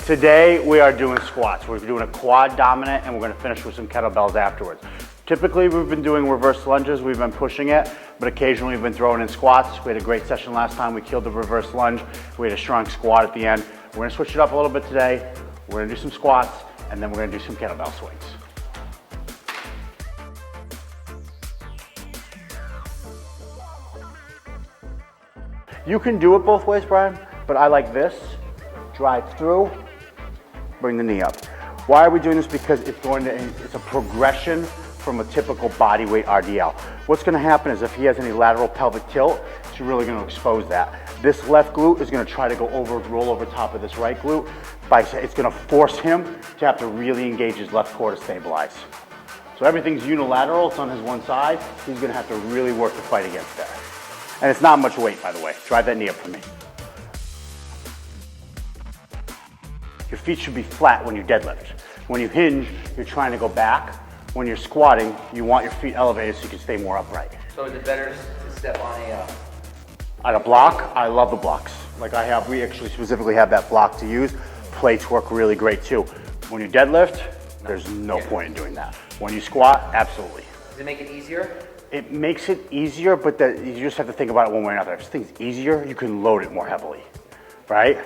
Today we are doing squats. We're doing a quad dominant and we're gonna finish with some kettlebells afterwards. Typically we've been doing reverse lunges, we've been pushing it, but occasionally we've been throwing in squats. We had a great session last time, we killed the reverse lunge. We had a strong squat at the end. We're gonna switch it up a little bit today. We're gonna do some squats and then we're gonna do some kettlebell swings. You can do it both ways, Brian, but I like this. Drive through, bring the knee up. Why are we doing this? Because it's a progression from a typical body weight RDL. What's gonna happen is if he has any lateral pelvic tilt, it's really gonna expose that. This left glute is gonna try to roll over top of this right glute. It's gonna force him to have to really engage his left core to stabilize. So everything's unilateral, it's on his one side. He's gonna have to really work to fight against that. And it's not much weight, by the way. Drive that knee up for me. Your feet should be flat when you deadlift. When you hinge, you're trying to go back. When you're squatting, you want your feet elevated so you can stay more upright. So is it better to step on a block? I love the blocks. We actually specifically have that block to use. Plates work really great too. When you deadlift, there's no point in doing that. When you squat, absolutely. Does it make it easier? It makes it easier, but you just have to think about it one way or another. If something's easier, you can load it more heavily, right?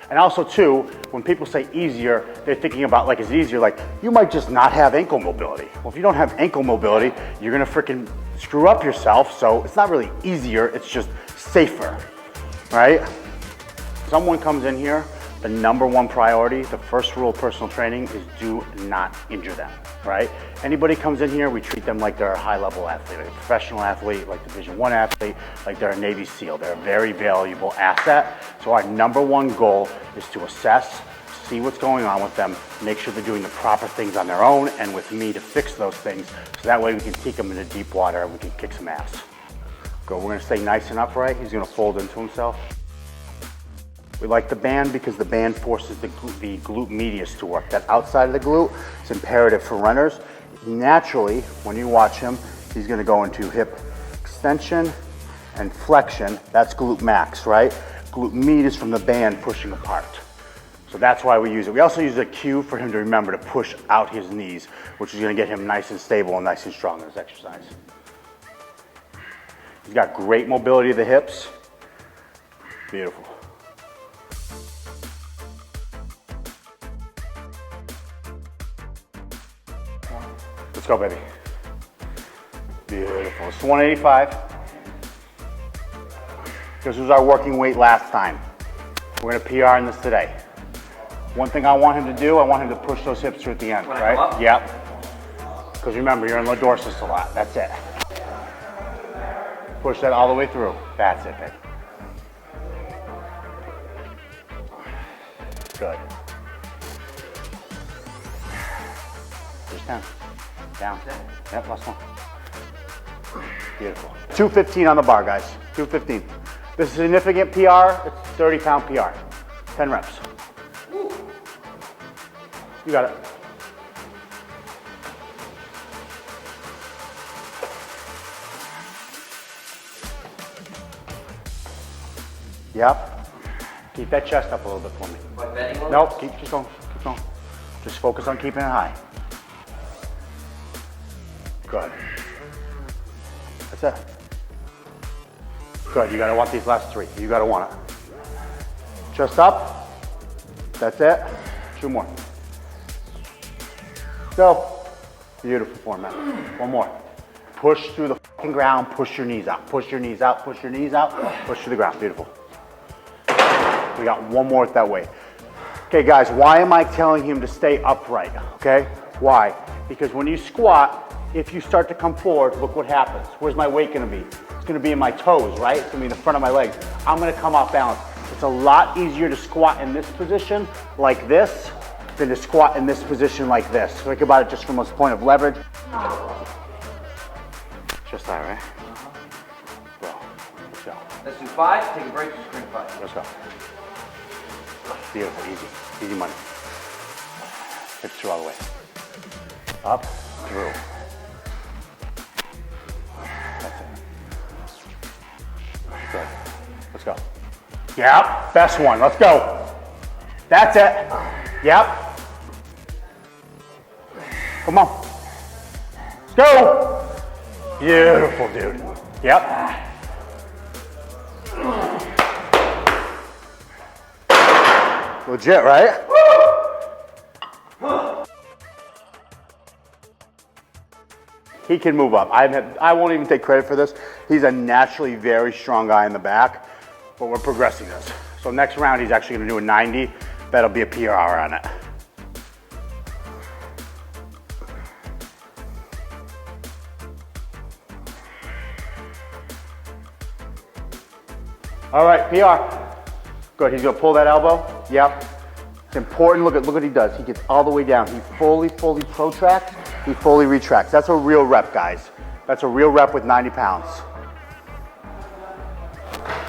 And also too, when people say easier, they're thinking about like, is it easier? Like, you might just not have ankle mobility. Well, if you don't have ankle mobility, you're gonna freaking screw up yourself. So it's not really easier, it's just safer, right? Someone comes in here, the number one priority, the first rule of personal training is do not injure them, right? Anybody comes in here, we treat them like they're a high-level athlete, like a professional athlete, like Division I athlete, like they're a Navy SEAL. They're a very valuable asset. So our number one goal is to assess, see what's going on with them, make sure they're doing the proper things on their own and with me to fix those things. So that way we can take them into deep water and we can kick some ass. Go, we're gonna stay nice and upright. He's gonna fold into himself. We like the band because the band forces the glute medius to work. That outside of the glute is imperative for runners. Naturally, when you watch him, he's gonna go into hip extension and flexion. That's glute max, right? Glute med is from the band pushing apart. So that's why we use it. We also use a cue for him to remember to push out his knees, which is gonna get him nice and stable and nice and strong in this exercise. He's got great mobility of the hips. Beautiful. Let's go, baby. Beautiful. It's 185. This was our working weight last time. We're gonna PR in this today. One thing I want him to do, I want him to push those hips through at the end, right? Yep. Because remember, you're in the dorsal a lot. That's it. Push that all the way through. That's it, baby. Good. Just 10. Down. Yep, last one. Beautiful. 215 on the bar, guys. 215. This is a significant PR. It's 30-pound PR. 10 reps. You got it. Yep. Keep that chest up a little bit for me. Like bending a little? Nope, keep going. Keep going. Just focus on keeping it high. Good. That's it. Good, you gotta want these last three. You gotta want it. Chest up. That's it. 2 more. Go. Beautiful format. 1 more. Push through the fucking ground, push your knees out. Push your knees out, push your knees out, push through the ground. Beautiful. We got 1 more with that weight. Okay guys, why am I telling him to stay upright, okay? Why? Because when you squat, if you start to come forward, look what happens. Where's my weight gonna be? It's gonna be in my toes, right? It's gonna be in the front of my legs. I'm gonna come off balance. It's a lot easier to squat in this position like this than to squat in this position like this. Think about it just from a point of leverage. Just that, right? Go. Let's go. Let's do 5, take a break, just drink 5. Let's go. Beautiful, easy. Easy money. Hips through all the way. Up, through. That's it. Good. Let's go. Yeah, best one. Let's go. That's it. Yep. Come on. Let's go. Beautiful, dude. Yep. Legit, right? He can move up. I won't even take credit for this. He's a naturally very strong guy in the back, but we're progressing this. So next round, he's actually gonna do a 90. That'll be a PR on it. All right, PR. Good, he's gonna pull that elbow. Yep. It's important, look at what he does. He gets all the way down. He fully protracts, he fully retracts. That's a real rep, guys. That's a real rep with 90 pounds.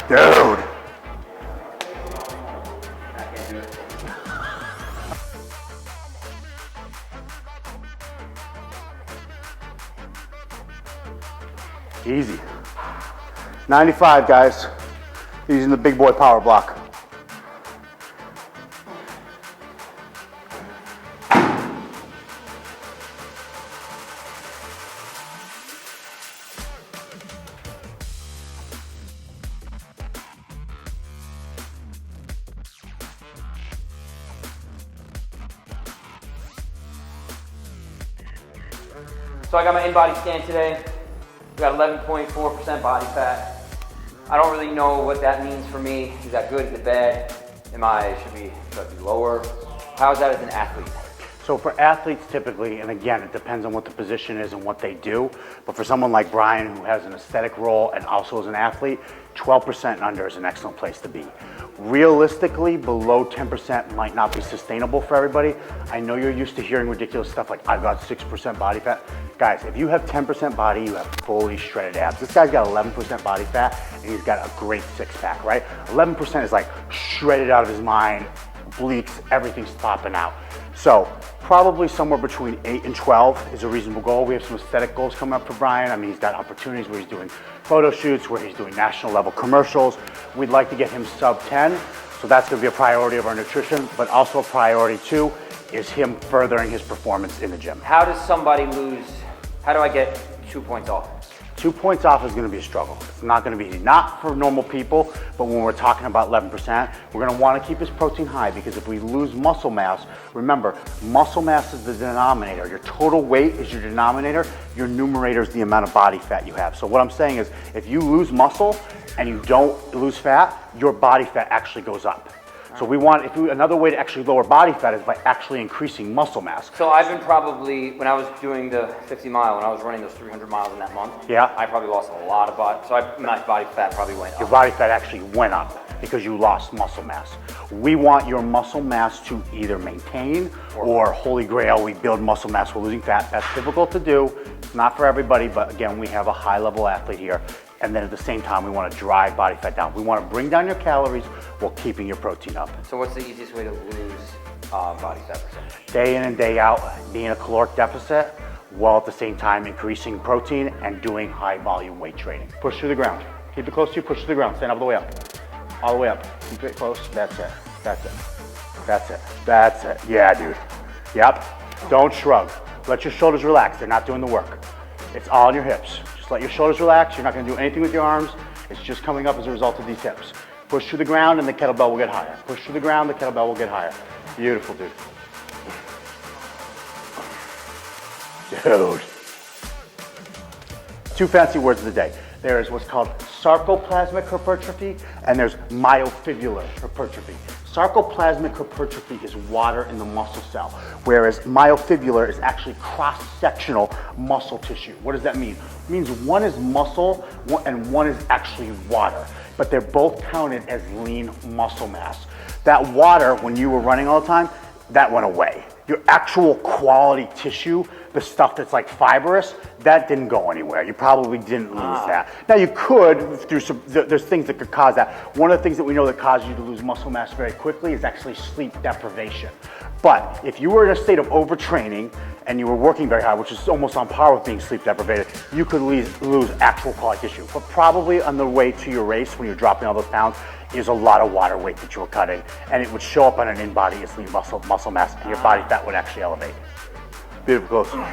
Dude. Easy. 95, guys. Using the big boy power block. So I got my in-body scan today. We got 11.4% body fat. I don't really know what that means for me. Is that good? Is it bad? Should I be lower? How is that as an athlete? So for athletes typically, and again, it depends on what the position is and what they do, but for someone like Brian who has an aesthetic role and also is an athlete, 12% and under is an excellent place to be. Realistically, below 10% might not be sustainable for everybody. I know you're used to hearing ridiculous stuff like, I've got 6% body fat. Guys, if you have 10% body, you have fully shredded abs. This guy's got 11% body fat and he's got a great six pack, right? 11% is like shredded out of his mind, obliques, everything's popping out. So probably somewhere between 8 and 12 is a reasonable goal. We have some aesthetic goals coming up for Brian. I mean, he's got opportunities where he's doing photo shoots, where he's doing national level commercials. We'd like to get him sub 10. So that's gonna be a priority of our nutrition, but also a priority too is him furthering his performance in the gym. How does somebody lose, how do I get 2 points off? 2 points off is gonna be a struggle. It's not gonna be easy. Not for normal people, but when we're talking about 11%, we're gonna wanna keep his protein high because if we lose muscle mass, remember, muscle mass is the denominator. Your total weight is your denominator. Your numerator is the amount of body fat you have. So what I'm saying is, if you lose muscle and you don't lose fat, your body fat actually goes up. So another way to actually lower body fat is by actually increasing muscle mass. So I've been probably, when I was doing the 50 mile, when I was running those 300 miles in that month, yeah, I probably lost a lot of body, so my body fat probably went up. Your body fat actually went up because you lost muscle mass. We want your muscle mass to either maintain or holy grail, we build muscle mass while losing fat. That's difficult to do. It's not for everybody, but again, we have a high level athlete here. And then at the same time, we want to drive body fat down. We want to bring down your calories while keeping your protein up. So what's the easiest way to lose body fat percentage? Day in and day out, being a caloric deficit, while at the same time increasing protein and doing high volume weight training. Push through the ground. Keep it close to you, push through the ground. Stand all the way up. All the way up. Keep it close. That's it. That's it. That's it. That's it. Yeah, dude. Yep. Don't shrug. Let your shoulders relax. They're not doing the work. It's all in your hips. Just let your shoulders relax. You're not going to do anything with your arms. It's just coming up as a result of these hips. Push through the ground and the kettlebell will get higher. Push through the ground, the kettlebell will get higher. Beautiful, dude. Dude. 2 fancy words of the day. There is what's called sarcoplasmic hypertrophy and there's myofibrillar hypertrophy. Sarcoplasmic hypertrophy is water in the muscle cell, whereas myofibrillar is actually cross-sectional muscle tissue. What does that mean? It means one is muscle and one is actually water, but they're both counted as lean muscle mass. That water, when you were running all the time, that went away. Your actual quality tissue, the stuff that's like fibrous, that didn't go anywhere. You probably didn't lose that. Now you could, there's things that could cause that. One of the things that we know that causes you to lose muscle mass very quickly is actually sleep deprivation. But if you were in a state of overtraining and you were working very hard, which is almost on par with being sleep deprivated, you could lose actual quality tissue. But probably on the way to your race, when you're dropping all those pounds, is a lot of water weight that you were cutting, and it would show up on an in-body as lean muscle mass, and your body fat would actually elevate. Beautiful, close.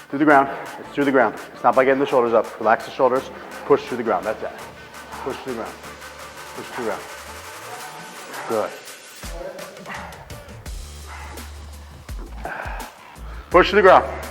Through the ground, it's through the ground. It's not by getting the shoulders up. Relax the shoulders, push through the ground, that's it. Push through the ground, push through the ground. Good. Push to the ground.